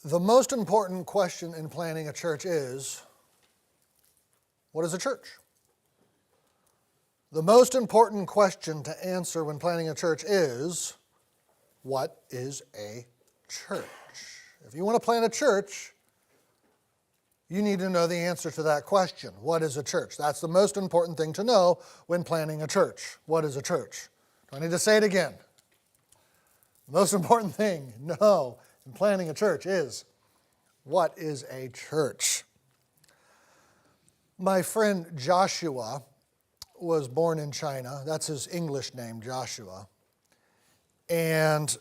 The most important question in planning a church is, what is a church? The most important question to answer when planning a church is, what is a church? If you want to plan a church, you need to know the answer to that question. What is a church? That's the most important thing to know when planning a church. What is a church? Do I need to say it again? The most important thing to know in planning a church is, what is a church? My friend Joshua was born in China. That's his English name, Joshua. And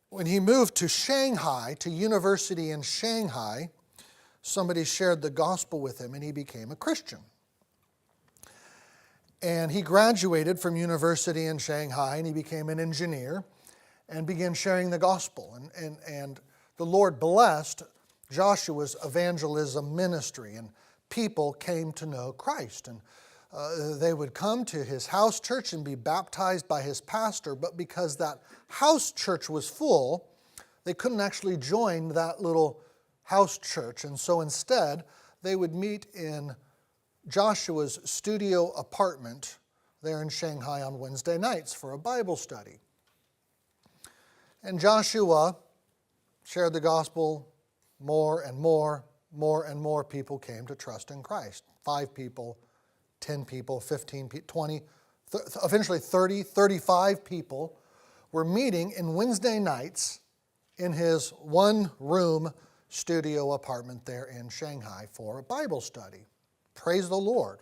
when he moved to Shanghai, to university in Shanghai, somebody shared the gospel with him and he became a Christian. And he graduated from university in Shanghai and he became an engineer and began sharing the gospel. And the Lord blessed Joshua's evangelism ministry, and people came to know Christ. And they would come to his house church and be baptized by his pastor, but because that house church was full, they couldn't actually join that little house church. And so instead, they would meet in Joshua's studio apartment there in Shanghai on Wednesday nights for a Bible study. And Joshua shared the gospel. More and more people came to trust in Christ. 5 people, 10 people, 15 people, 20, eventually 30, 35 people were meeting in Wednesday nights in his one-room studio apartment there in Shanghai for a Bible study. Praise the Lord.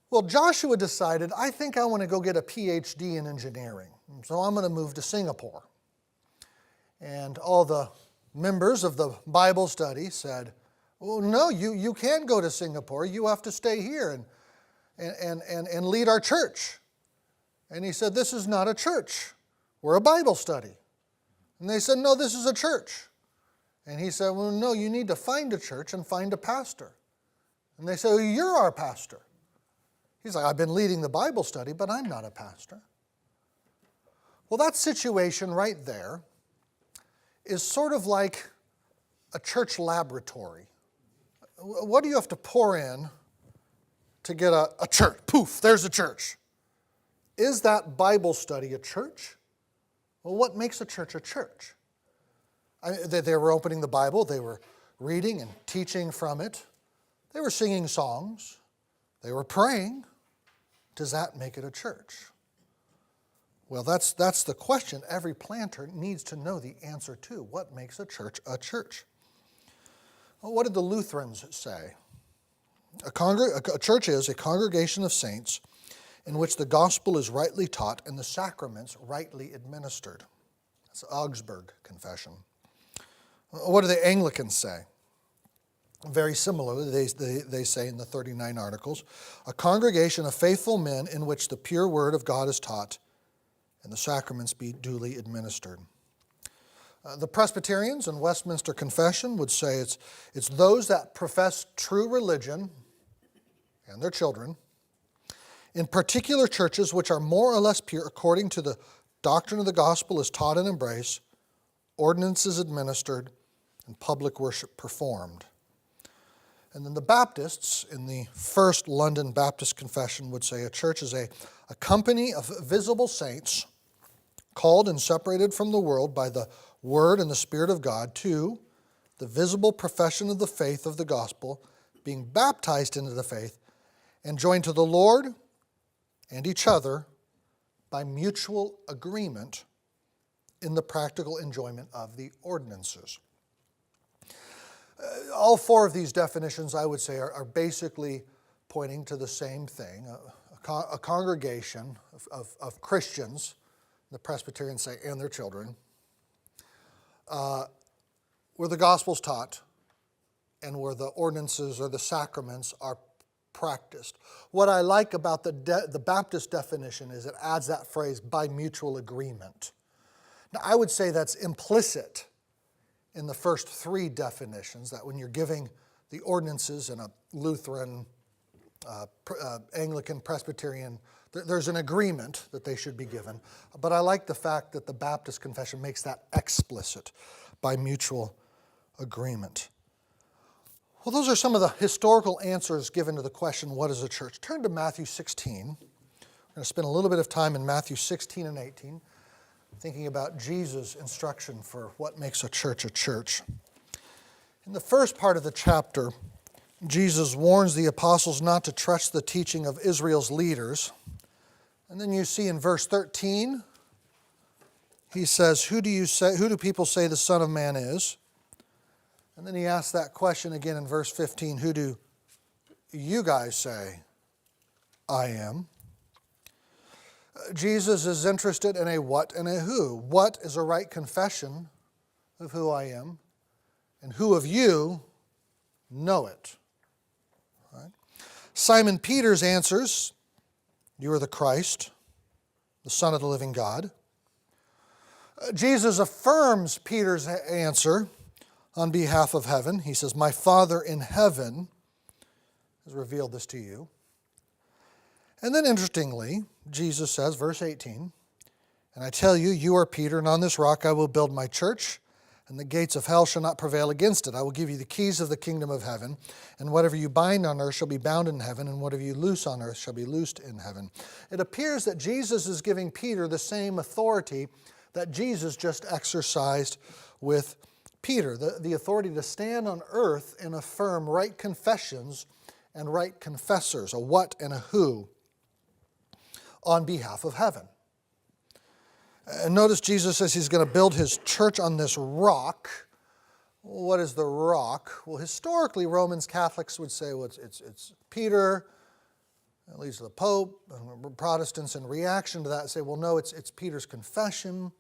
Well, Joshua decided, I think I want to go get a PhD in engineering, so I'm going to move to Singapore. And all the members of the Bible study said, well, no, you can't go to Singapore. You have to stay here and lead our church. And he said, this is not a church. We're a Bible study. And they said, no, this is a church. And he said, well, no, you need to find a church and find a pastor. And they said, well, you're our pastor. He's like, I've been leading the Bible study, but I'm not a pastor. Well, that situation right there is sort of like a church laboratory. What do you have to pour in to get a church? Poof, there's a church. Is that Bible study a church? Well, what makes a church a church? They were opening the Bible, they were reading and teaching from it, they were singing songs, they were praying. Does that make it a church? Well, that's the question every planter needs to know the answer to. What makes a church a church? Well, what did the Lutherans say? A church is a congregation of saints in which the gospel is rightly taught and the sacraments rightly administered. That's the Augsburg Confession. What do the Anglicans say? Very similarly, they say in the 39 Articles, a congregation of faithful men in which the pure word of God is taught and the sacraments be duly administered. The Presbyterians in Westminster Confession would say it's those that profess true religion and their children in particular churches which are more or less pure according to the doctrine of the gospel is taught and embraced, ordinances administered, and public worship performed. And then the Baptists in the First London Baptist Confession would say a church is a company of visible saints called and separated from the world by the Word and the Spirit of God to the visible profession of the faith of the gospel, being baptized into the faith and joined to the Lord and each other by mutual agreement in the practical enjoyment of the ordinances. All 4 of these definitions, I would say, are basically pointing to the same thing, a congregation of Christians, the Presbyterians say, and their children, where the gospel's taught and where the ordinances or the sacraments are practiced. What I like about the Baptist definition is it adds that phrase, by mutual agreement. Now, I would say that's implicit in the first 3 definitions, that when you're giving the ordinances in a Lutheran, Anglican, Presbyterian, There's an agreement that they should be given. But I like the fact that the Baptist Confession makes that explicit by mutual agreement. Well, those are some of the historical answers given to the question, what is a church? Turn to Matthew 16. We're going to spend a little bit of time in Matthew 16 and 18, thinking about Jesus' instruction for what makes a church a church. In the first part of the chapter, Jesus warns the apostles not to trust the teaching of Israel's leaders. And then you see in verse 13, he says, who do people say the Son of Man is? And then he asks that question again in verse 15, who do you guys say I am? Jesus is interested in a what and a who. What is a right confession of who I am, and who of you know it? Right? Simon Peter's answers, you are the Christ, the Son of the living God. Jesus affirms Peter's answer on behalf of heaven. He says, my Father in heaven has revealed this to you. And then interestingly, Jesus says, verse 18, and I tell you, you are Peter, and on this rock I will build my church, and the gates of hell shall not prevail against it. I will give you the keys of the kingdom of heaven, and whatever you bind on earth shall be bound in heaven, and whatever you loose on earth shall be loosed in heaven. It appears that Jesus is giving Peter the same authority that Jesus just exercised with Peter, the authority to stand on earth and affirm right confessions and right confessors, a what and a who, on behalf of heaven. And notice Jesus says he's going to build his church on this rock. What is the rock? Well, historically, Romans Catholics would say, well, it's Peter, at least the Pope. Protestants, in reaction to that, say, well, no, it's Peter's confession.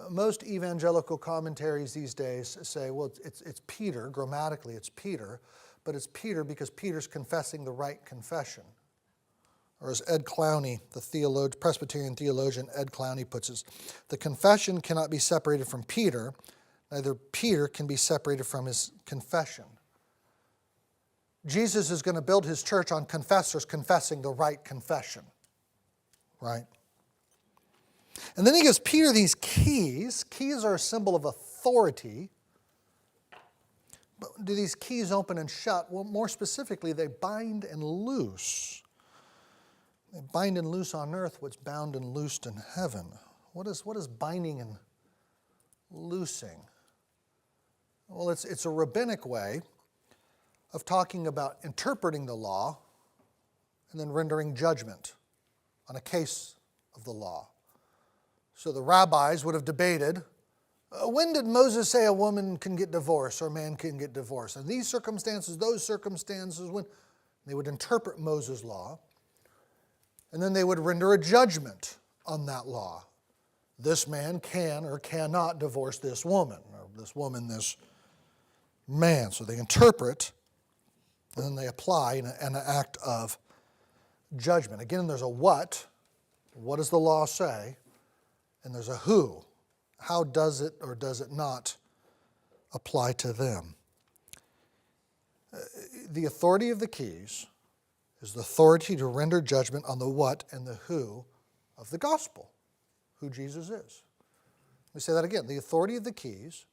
Most evangelical commentaries these days say, well, it's Peter, grammatically it's Peter, but it's Peter because Peter's confessing the right confession. Or as Ed Clowney, the Presbyterian theologian Ed Clowney puts it, the confession cannot be separated from Peter, neither Peter can be separated from his confession. Jesus is going to build his church on confessors confessing the right confession, right? And then he gives Peter these keys. Keys are a symbol of authority. But do these keys open and shut? Well, more specifically, they bind and loose. They bind and loose on earth what's bound and loosed in heaven. What is binding and loosing? Well, it's a rabbinic way of talking about interpreting the law and then rendering judgment on a case of the law. So the rabbis would have debated, when did Moses say a woman can get divorced or a man can get divorced? And these circumstances, those circumstances, when they would interpret Moses' law, and then they would render a judgment on that law. This man can or cannot divorce this woman, or this woman, this man. So they interpret, and then they apply in an act of judgment. Again, there's a what does the law say? And there's a who. How does it or does it not apply to them? The authority of the keys is the authority to render judgment on the what and the who of the gospel, who Jesus is. Let me say that again. The authority of the keys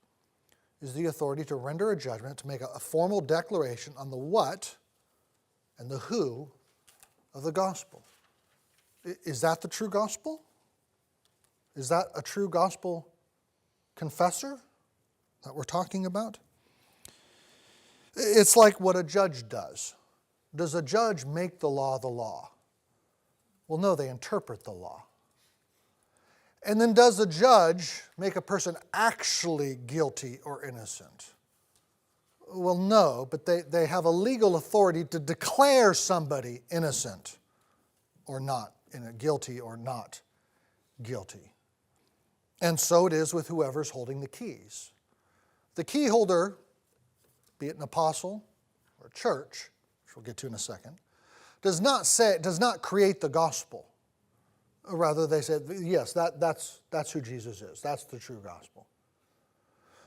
is the authority to render a judgment, to make a formal declaration on the what and the who of the gospel. Is that the true gospel? Is that a true gospel confessor that we're talking about? It's like what a judge does. Does a judge make the law the law? Well, no, they interpret the law. And then does a judge make a person actually guilty or innocent? Well, no, but they have a legal authority to declare somebody innocent or not, guilty or not guilty. And so it is with whoever's holding the keys. The key holder, be it an apostle or a church, which we'll get to in a second, does not create the gospel. Rather, they said, yes, that's who Jesus is. That's the true gospel.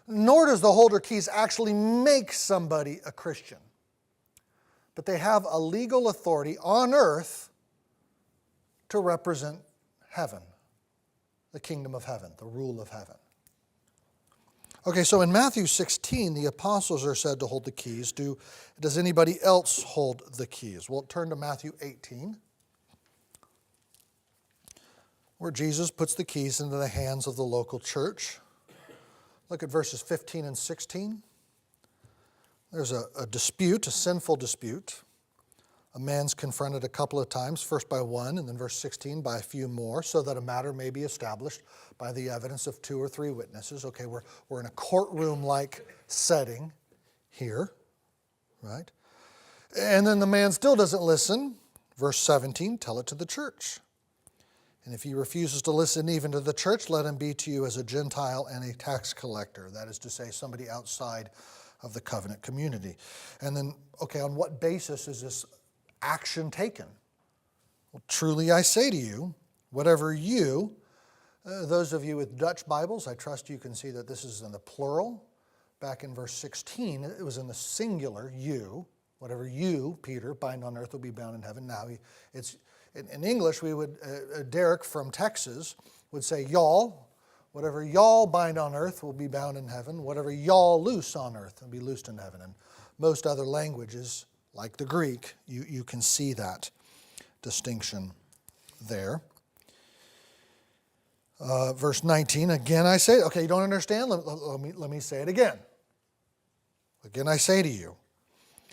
Nor does the holder keys actually make somebody a Christian. But they have a legal authority on earth to represent heaven, the kingdom of heaven, the rule of heaven. Okay, so in Matthew 16, the apostles are said to hold the keys. Does anybody else hold the keys? Well, turn to Matthew 18, where Jesus puts the keys into the hands of the local church. Look at verses 15 and 16. There's a dispute, a sinful dispute. A man's confronted a couple of times, first by one, and then verse 16 by a few more, so that a matter may be established by the evidence of 2 or 3 witnesses. Okay, we're in a courtroom-like setting here, right? And then the man still doesn't listen. Verse 17, tell it to the church. And if he refuses to listen even to the church, let him be to you as a Gentile and a tax collector. That is to say, somebody outside of the covenant community. And then, okay, on what basis is this action taken? Well, truly I say to you, whatever you, those of you with Dutch Bibles, I trust you can see that this is in the plural. Back in verse 16, it was in the singular, you. Whatever you, Peter, bind on earth will be bound in heaven. Now, it's in English, we would, Derek from Texas would say, y'all. Whatever y'all bind on earth will be bound in heaven. Whatever y'all loose on earth will be loosed in heaven. And most other languages, like the Greek, you can see that distinction there. Verse 19, again I say, okay, you don't understand? Let me say it again. Again I say to you,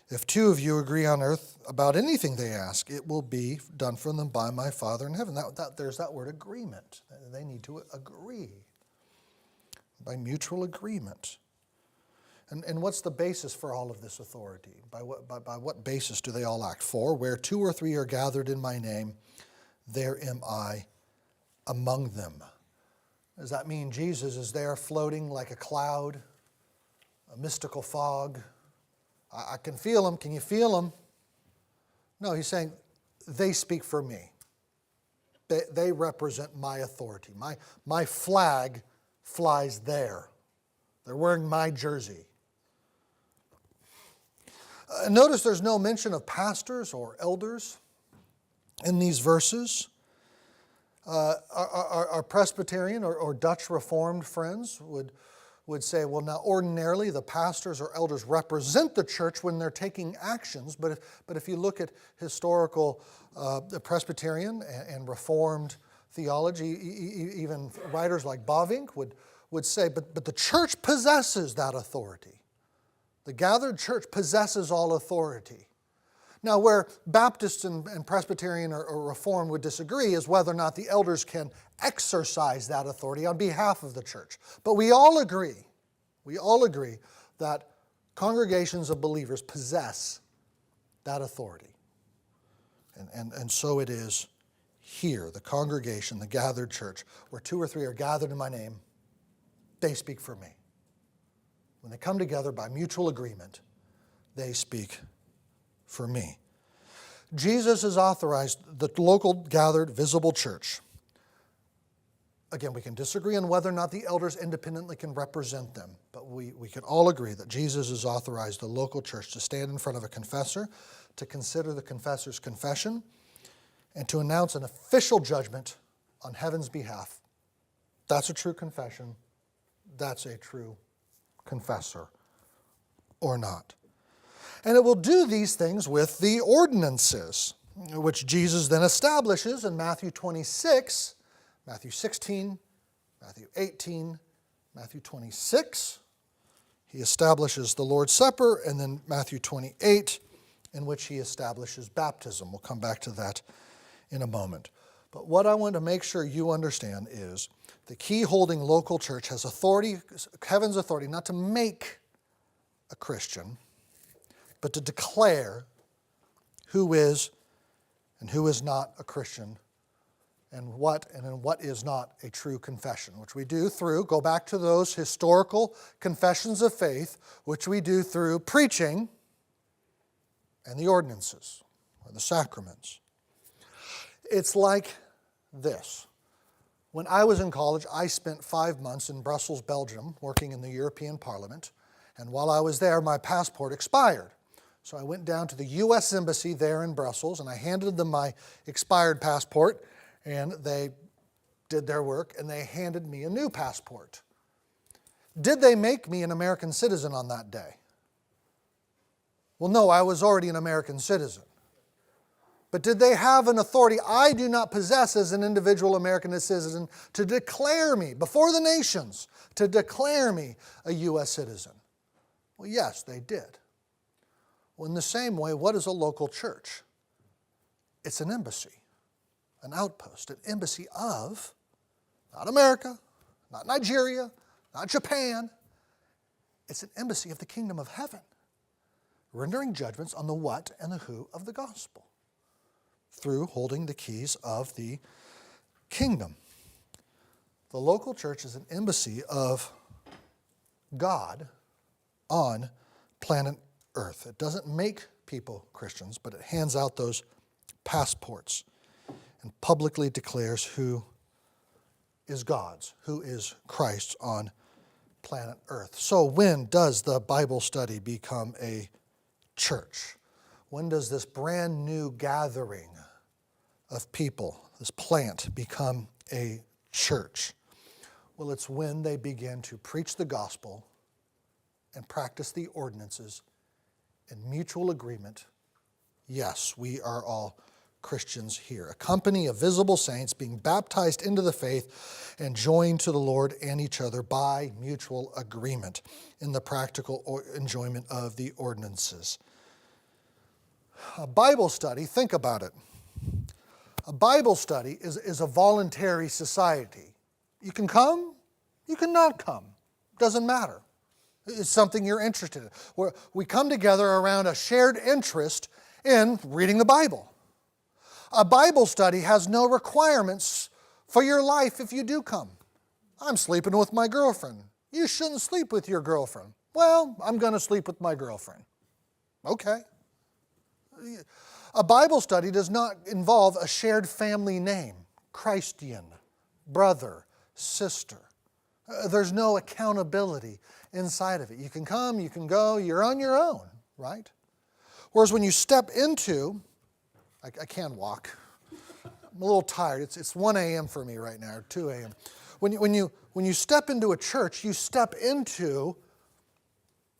if 2 of you agree on earth about anything they ask, it will be done for them by my Father in heaven. There's that word agreement. They need to agree by mutual agreement. And what's the basis for all of this authority? By what basis do they all act? For where 2 or 3 are gathered in my name, there am I among them. Does that mean Jesus is there floating like a cloud, a mystical fog? I can feel him. Can you feel him? No, he's saying they speak for me. They represent my authority. My flag flies there. They're wearing my jersey. Notice there's no mention of pastors or elders in these verses. Our Presbyterian or Dutch Reformed friends would say, well, now ordinarily the pastors or elders represent the church when they're taking actions, but if you look at historical Presbyterian and Reformed theology, even writers like Bavinck would say, but the church possesses that authority. The gathered church possesses all authority. Now, where Baptists and Presbyterian or Reformed would disagree is whether or not the elders can exercise that authority on behalf of the church. But we all agree that congregations of believers possess that authority. And so it is here, the congregation, the gathered church, where 2 or 3 are gathered in my name, they speak for me. When they come together by mutual agreement, they speak for me. Jesus has authorized the local gathered visible church. Again, we can disagree on whether or not the elders independently can represent them, but we can all agree that Jesus has authorized the local church to stand in front of a confessor, to consider the confessor's confession, and to announce an official judgment on heaven's behalf. That's a true confession. That's a true confessor, or not. And it will do these things with the ordinances, which Jesus then establishes in Matthew 26, Matthew 16, Matthew 18, Matthew 26. He establishes the Lord's Supper, and then Matthew 28, in which he establishes baptism. We'll come back to that in a moment. But what I want to make sure you understand is the key-holding local church has authority, heaven's authority, not to make a Christian, but to declare who is and who is not a Christian, and what is not a true confession, which we do through, go back to those historical confessions of faith, which we do through preaching and the ordinances, or the sacraments. It's like this. When I was in college, I spent 5 months in Brussels, Belgium, working in the European Parliament, and while I was there, my passport expired. So I went down to the U.S. Embassy there in Brussels, and I handed them my expired passport, And they did their work, and they handed me a new passport. Did they make me an American citizen on that day? Well, no, I was already an American citizen. But did they have an authority I do not possess as an individual American citizen to declare me, before the nations, to declare me a U.S. citizen? Well, yes, they did. Well, in the same way, what is a local church? It's an embassy, an outpost, an embassy of, not America, not Nigeria, not Japan. It's an embassy of the kingdom of heaven, rendering judgments on the what and the who of the gospel, through holding the keys of the kingdom. The local church is an embassy of God on planet Earth. It doesn't make people Christians, but it hands out those passports and publicly declares who is God's, who is Christ's on planet Earth. So when does the Bible study become a church? When does this brand new gathering of people, this plant, become a church? Well, it's when they begin to preach the gospel and practice the ordinances in mutual agreement. Yes, we are all Christians here. A company of visible saints being baptized into the faith and joined to the Lord and each other by mutual agreement in the practical enjoyment of the ordinances. A Bible study, think about it. A Bible study is a voluntary society. You can come, you can not come. Doesn't matter. It's something you're interested in. We come together around a shared interest in reading the Bible. A Bible study has no requirements for your life if you do come. I'm sleeping with my girlfriend. You shouldn't sleep with your girlfriend. Well, I'm going to sleep with my girlfriend. Okay. A Bible study does not involve a shared family name, Christian, brother, sister. There's no accountability inside of it. You can come, you can go, you're on your own, right? Whereas when you step into, I can walk. I'm a little tired. It's 1 a.m. for me right now, or 2 a.m. When you step into a church, you step into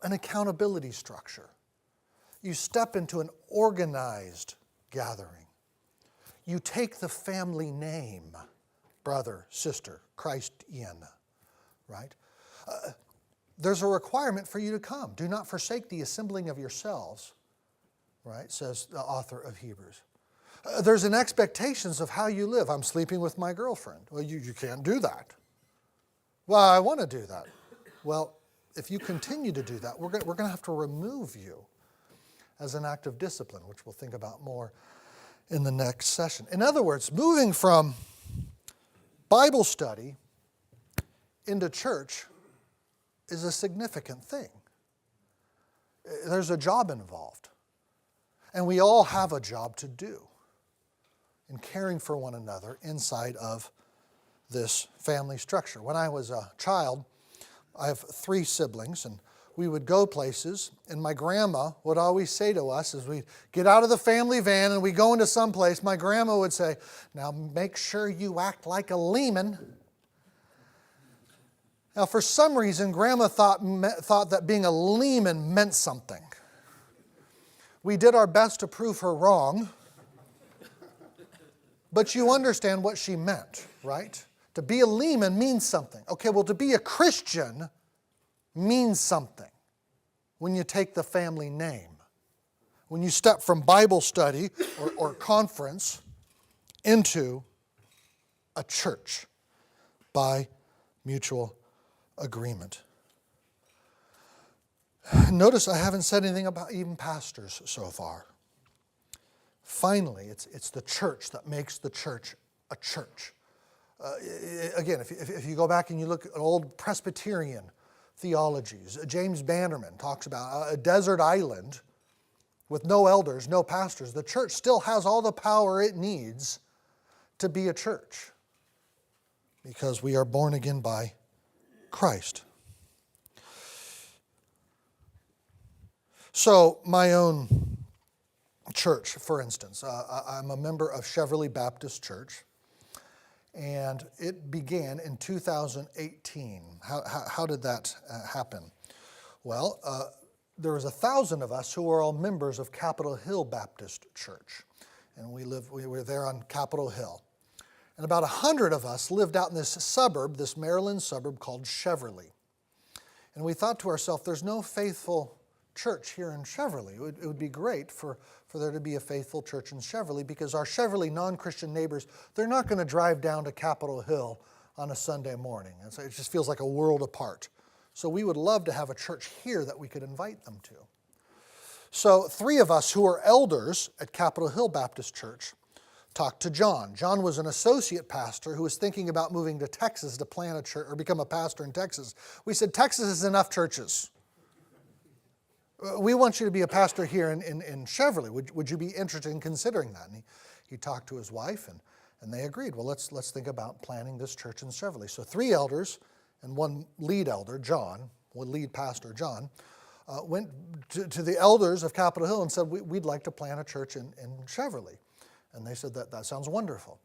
an accountability structure. You step into an organized gathering. You take the family name, brother, sister, Christian, right? There's a requirement for you to come. Do not forsake the assembling of yourselves, right, says the author of Hebrews. There's an expectations of how you live. I'm sleeping with my girlfriend. Well, you can't do that. Well, I want to do that. Well, if you continue to do that, we're going to have to remove you as an act of discipline, which we'll think about more in the next session. In other words, moving from Bible study into church is a significant thing. There's a job involved. And we all have a job to do in caring for one another inside of this family structure. When I was a child, I have 3 siblings, and we would go places, and my grandma would always say to us as we get out of the family van and we go into some place, my grandma would say, "Now make sure you act like a Leeman." Now, for some reason, Grandma thought that being a Leeman meant something. We did our best to prove her wrong, but you understand what she meant, right? To be a Leeman means something. Okay, well, to be a Christian means something when you take the family name. When you step from Bible study or conference into a church by mutual agreement. Notice I haven't said anything about even pastors so far. Finally, it's the church that makes the church a church. Again, if you go back and you look at old Presbyterian theologies, James Bannerman talks about a desert island with no elders, no pastors. The church still has all the power it needs to be a church because we are born again by Christ. So my own church, for instance, I'm a member of Cheverly Baptist Church. And it began in 2018. How did that happen? Well, there was 1,000 of us who were all members of Capitol Hill Baptist Church. And we were there on Capitol Hill. And about 100 of us lived out in this suburb, this Maryland suburb called Cheverly. And we thought to ourselves, there's no faithful church here in Cheverly. It would be great for there to be a faithful church in Cheverly, because our Cheverly non-Christian neighbors, they're not going to drive down to Capitol Hill on a Sunday morning. And so it just feels like a world apart. So we would love to have a church here that we could invite them to. So 3 of us who are elders at Capitol Hill Baptist Church talked to John. John was an associate pastor who was thinking about moving to Texas to plant a church or become a pastor in Texas. We said, Texas is enough churches. We want you to be a pastor here in Cheverly. Would you be interested in considering that? And he talked to his wife, and they agreed. Well, let's think about planting this church in Cheverly. So 3 elders and 1 lead elder, John, lead pastor, John, went to the elders of Capitol Hill and said, we'd like to plant a church in Cheverly. And they said, that sounds wonderful.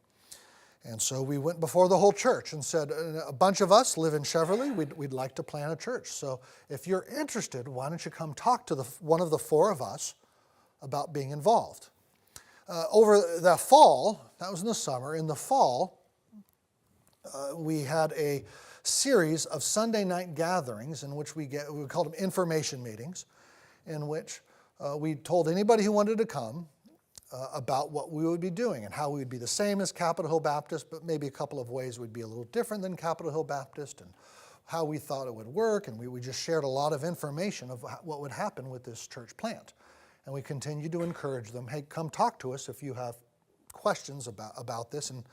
And so we went before the whole church and said, a bunch of us live in Cheverly. We'd like to plant a church. So if you're interested, why don't you come talk to one of the 4 of us about being involved? Over the fall, that was in the summer, in the fall, we had a series of Sunday night gatherings in which we called them information meetings, in which we told anybody who wanted to come about what we would be doing and how we would be the same as Capitol Hill Baptist, but maybe a couple of ways would be a little different than Capitol Hill Baptist, and how we thought it would work. And we just shared a lot of information of what would happen with this church plant. And we continued to encourage them, hey, come talk to us if you have questions about this and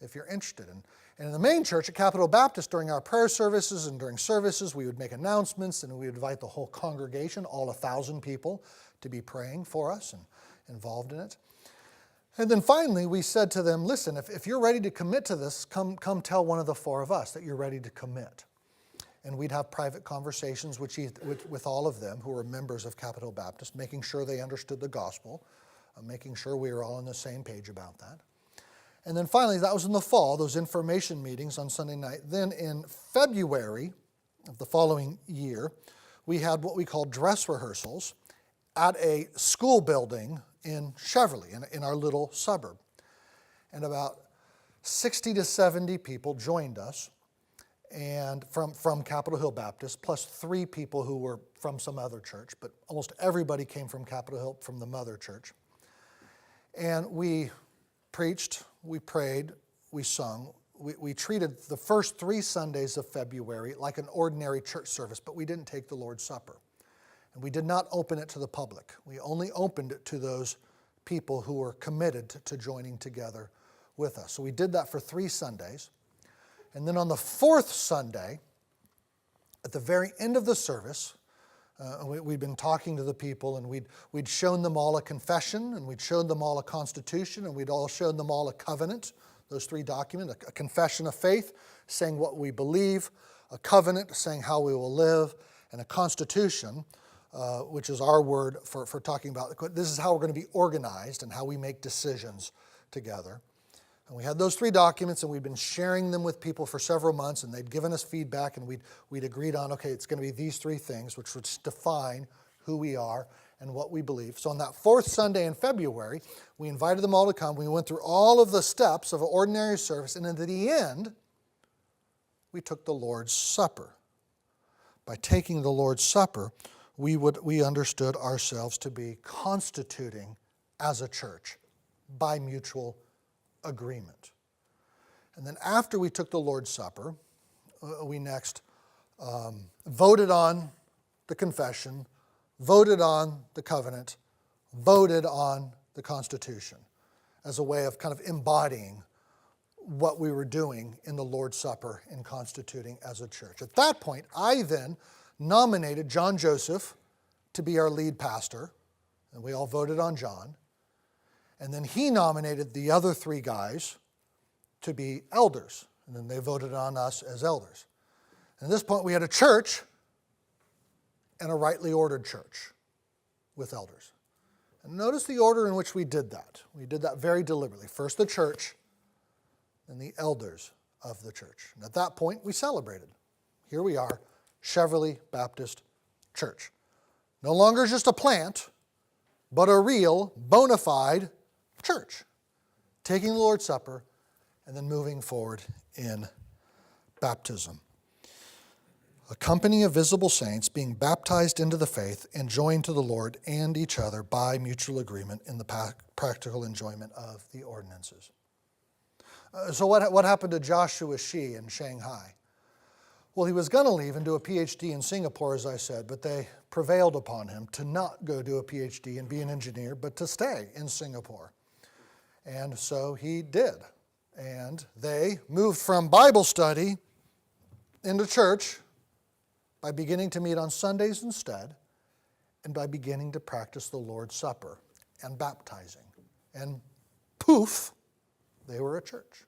if you're interested. And in the main church at Capitol Baptist, during our prayer services and during services, we would make announcements, and we would invite the whole congregation, all 1,000 people, to be praying for us and involved in it. And then finally, we said to them, listen, if you're ready to commit to this, come tell one of the 4 of us that you're ready to commit. And we'd have private conversations with all of them who were members of Capitol Baptist, making sure they understood the gospel, making sure we were all on the same page about that. And then finally, that was in the fall, those information meetings on Sunday night. Then in February of the following year, we had what we called dress rehearsals at a school building in Cheverly, in our little suburb. And about 60 to 70 people joined us, and from Capitol Hill Baptist, plus 3 people who were from some other church, but almost everybody came from Capitol Hill, from the mother church. And we preached, we prayed, we sung. We treated the first 3 Sundays of February like an ordinary church service, but we didn't take the Lord's Supper. And we did not open it to the public. We only opened it to those people who were committed to joining together with us. So we did that for 3 Sundays. And then on the 4th Sunday, at the very end of the service, we'd been talking to the people, and we'd shown them all a confession, and we'd shown them all a constitution, and we'd all shown them all a covenant, those 3 documents, a confession of faith saying what we believe, a covenant saying how we will live, and a constitution, which is our word for talking about this is how we're going to be organized and how we make decisions together. And we had those 3 documents, and we'd been sharing them with people for several months, and they'd given us feedback, and we'd agreed on, okay, it's going to be these 3 things, which would define who we are and what we believe. So on that 4th Sunday in February, we invited them all to come. We went through all of the steps of an ordinary service, and at the end, we took the Lord's Supper. By taking the Lord's Supper, we understood ourselves to be constituting as a church by mutual agreement. And then after we took the Lord's Supper, we next voted on the confession, voted on the covenant, voted on the Constitution as a way of kind of embodying what we were doing in the Lord's Supper and constituting as a church. At that point, I then nominated John Joseph to be our lead pastor, and we all voted on John. And then he nominated the other 3 guys to be elders, and then they voted on us as elders. And at this point, we had a church and a rightly ordered church with elders. And notice the order in which we did that. We did that very deliberately. First the church, and the elders of the church. And at that point, we celebrated. Here we are, Cheverly Baptist Church. No longer just a plant, but a real, bona fide church. Taking the Lord's Supper and then moving forward in baptism. A company of visible saints being baptized into the faith and joined to the Lord and each other by mutual agreement in the practical enjoyment of the ordinances. So what happened to Joshua Shi in Shanghai? Well, he was going to leave and do a PhD in Singapore, as I said, but they prevailed upon him to not go do a PhD and be an engineer, but to stay in Singapore. And so he did. And they moved from Bible study into church by beginning to meet on Sundays instead, and by beginning to practice the Lord's Supper and baptizing. And poof, they were a church.